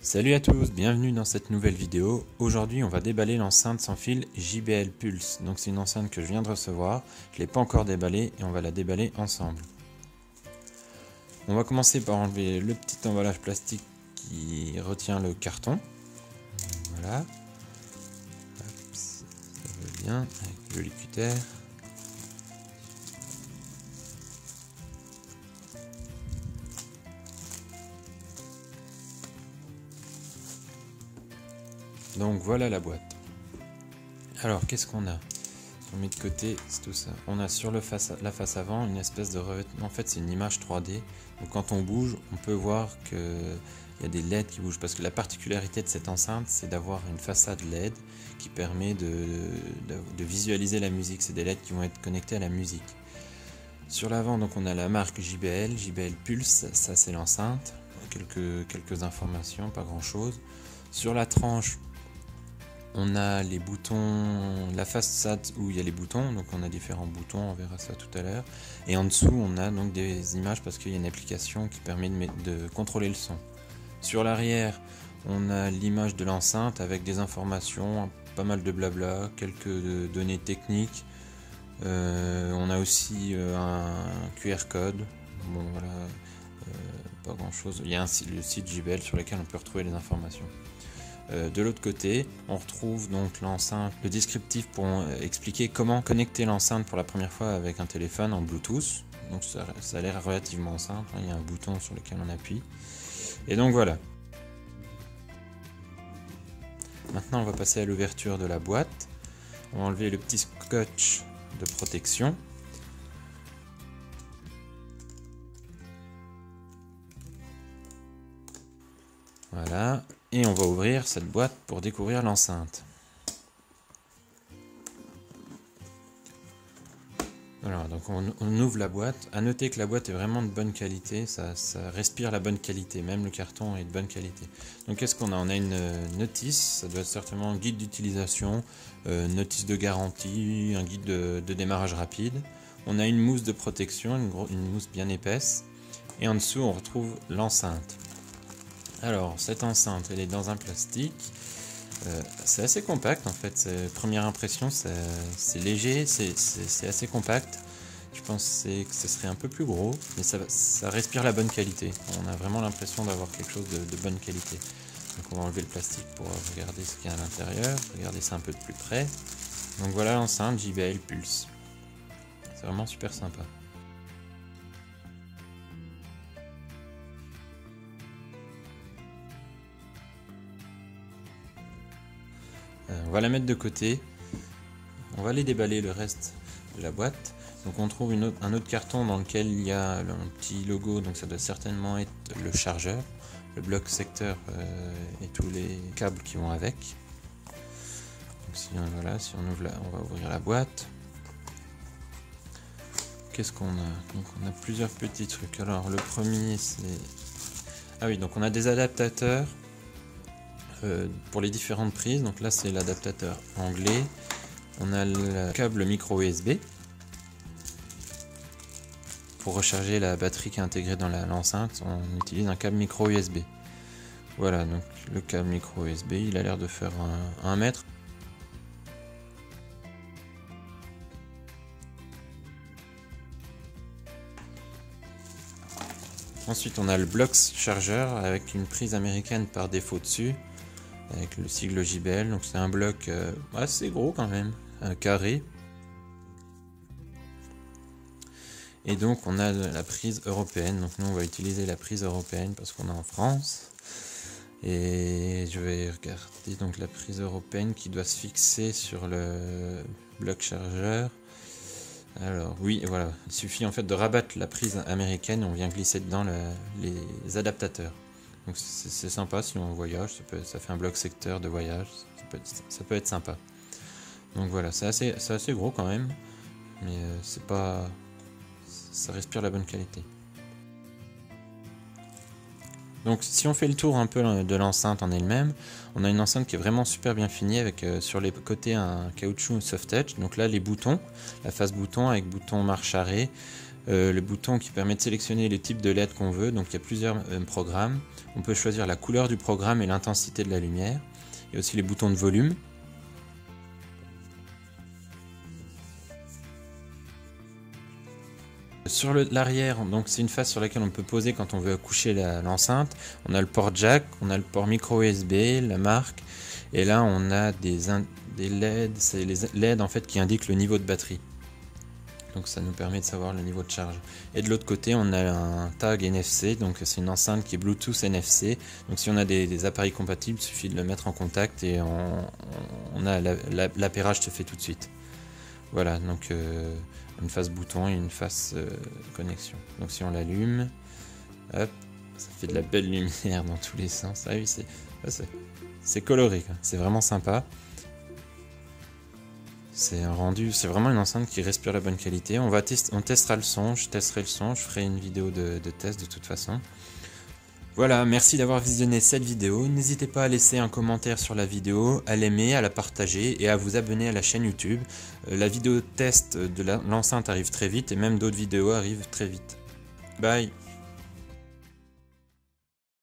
Salut à tous, bienvenue dans cette nouvelle vidéo. Aujourd'hui on va déballer l'enceinte sans fil JBL Pulse. Donc c'est une enceinte que je viens de recevoir, je ne l'ai pas encore déballée et on va la déballer ensemble. On va commencer par enlever le petit emballage plastique qui retient le carton. Voilà. Hop, ça va bien avec le liquitaire. Donc voilà la boîte. Alors qu'est-ce qu'on a? Si on met de côté, c'est tout ça. On a sur la face avant une espèce de revêtement. En fait c'est une image 3D. Donc quand on bouge, on peut voir qu'il y a des LED qui bougent. Parce que la particularité de cette enceinte, c'est d'avoir une façade LED qui permet de visualiser la musique. C'est des LED qui vont être connectés à la musique. Sur l'avant, donc on a la marque JBL Pulse, ça c'est l'enceinte. Quelques informations, pas grand chose. Sur la tranche, on a les boutons, la façade où il y a les boutons, donc on a différents boutons, on verra ça tout à l'heure. Et en dessous, on a donc des images parce qu'il y a une application qui permet de contrôler le son. Sur l'arrière, on a l'image de l'enceinte avec des informations, pas mal de blabla, quelques données techniques. On a aussi un QR code. Bon voilà, pas grand chose. Il y a le site JBL sur lequel on peut retrouver les informations. De l'autre côté, on retrouve donc l'enceinte, le descriptif pour expliquer comment connecter l'enceinte pour la première fois avec un téléphone en Bluetooth. Donc ça a l'air relativement simple, hein. Il y a un bouton sur lequel on appuie. Et donc voilà. Maintenant on va passer à l'ouverture de la boîte. On va enlever le petit scotch de protection. Voilà. Et on va ouvrir cette boîte pour découvrir l'enceinte. Alors, donc on ouvre la boîte. À noter que la boîte est vraiment de bonne qualité. Ça respire la bonne qualité. Même le carton est de bonne qualité. Donc qu'est-ce qu'on a? On a une notice. Ça doit être certainement un guide d'utilisation, notice de garantie, un guide de démarrage rapide. On a une mousse de protection, une mousse bien épaisse. Et en dessous, on retrouve l'enceinte. Alors, cette enceinte, elle est dans un plastique. C'est assez compact en fait. Première impression, c'est léger, c'est assez compact. Je pensais que ce serait un peu plus gros, mais ça respire la bonne qualité. On a vraiment l'impression d'avoir quelque chose de bonne qualité. Donc on va enlever le plastique pour regarder ce qu'il y a à l'intérieur, regarder ça un peu de plus près. Donc voilà l'enceinte JBL Pulse. C'est vraiment super sympa. On va la mettre de côté. On va aller déballer le reste de la boîte. Donc on trouve un autre carton dans lequel il y a un petit logo, donc ça doit certainement être le chargeur, le bloc secteur et tous les câbles qui vont avec. Donc si on ouvre on va ouvrir la boîte. Qu'est-ce qu'on a? Donc on a plusieurs petits trucs. Alors le premier c'est... Ah oui, donc on a des adaptateurs pour les différentes prises. Donc là c'est l'adaptateur anglais. On a le câble micro USB pour recharger la batterie qui est intégrée dans l'enceinte. On utilise un câble micro USB. Voilà, donc le câble micro USB, il a l'air de faire 1 mètre. Ensuite on a le bloc chargeur avec une prise américaine par défaut dessus, avec le sigle JBL. Donc c'est un bloc assez gros quand même, carré. Et donc on a la prise européenne. Donc nous on va utiliser la prise européenne parce qu'on est en France. Et je vais regarder donc la prise européenne qui doit se fixer sur le bloc chargeur. Alors oui, voilà, il suffit en fait de rabattre la prise américaine et on vient glisser dedans les adaptateurs. Donc c'est sympa si on voyage, ça fait un bloc secteur de voyage, ça peut être sympa. Donc voilà, c'est assez gros quand même, mais ça respire la bonne qualité. Donc si on fait le tour un peu de l'enceinte en elle-même, on a une enceinte qui est vraiment super bien finie avec sur les côtés un caoutchouc soft touch. Donc là les boutons, la face bouton avec bouton marche arrêt, le bouton qui permet de sélectionner les types de LED qu'on veut. Donc il y a plusieurs programmes. On peut choisir la couleur du programme et l'intensité de la lumière. Il y a aussi les boutons de volume. Sur l'arrière, donc c'est une face sur laquelle on peut poser quand on veut coucher l'enceinte. On a le port jack, on a le port micro USB, la marque, et là on a des LED, c'est les LED en fait qui indiquent le niveau de batterie. Donc ça nous permet de savoir le niveau de charge. Et de l'autre côté, on a un tag NFC, donc c'est une enceinte qui est Bluetooth NFC. Donc si on a des appareils compatibles, il suffit de le mettre en contact et on a l'appairage se fait tout de suite. Voilà, donc une face bouton et une face connexion. Donc si on l'allume, hop, ça fait de la belle lumière dans tous les sens. Ah oui, c'est coloré, c'est vraiment sympa. C'est un rendu, c'est vraiment une enceinte qui respire la bonne qualité. On testera le son, je testerai le son, je ferai une vidéo de test de toute façon. Voilà, merci d'avoir visionné cette vidéo. N'hésitez pas à laisser un commentaire sur la vidéo, à l'aimer, à la partager et à vous abonner à la chaîne YouTube. La vidéo test de l'enceinte arrive très vite et même d'autres vidéos arrivent très vite. Bye!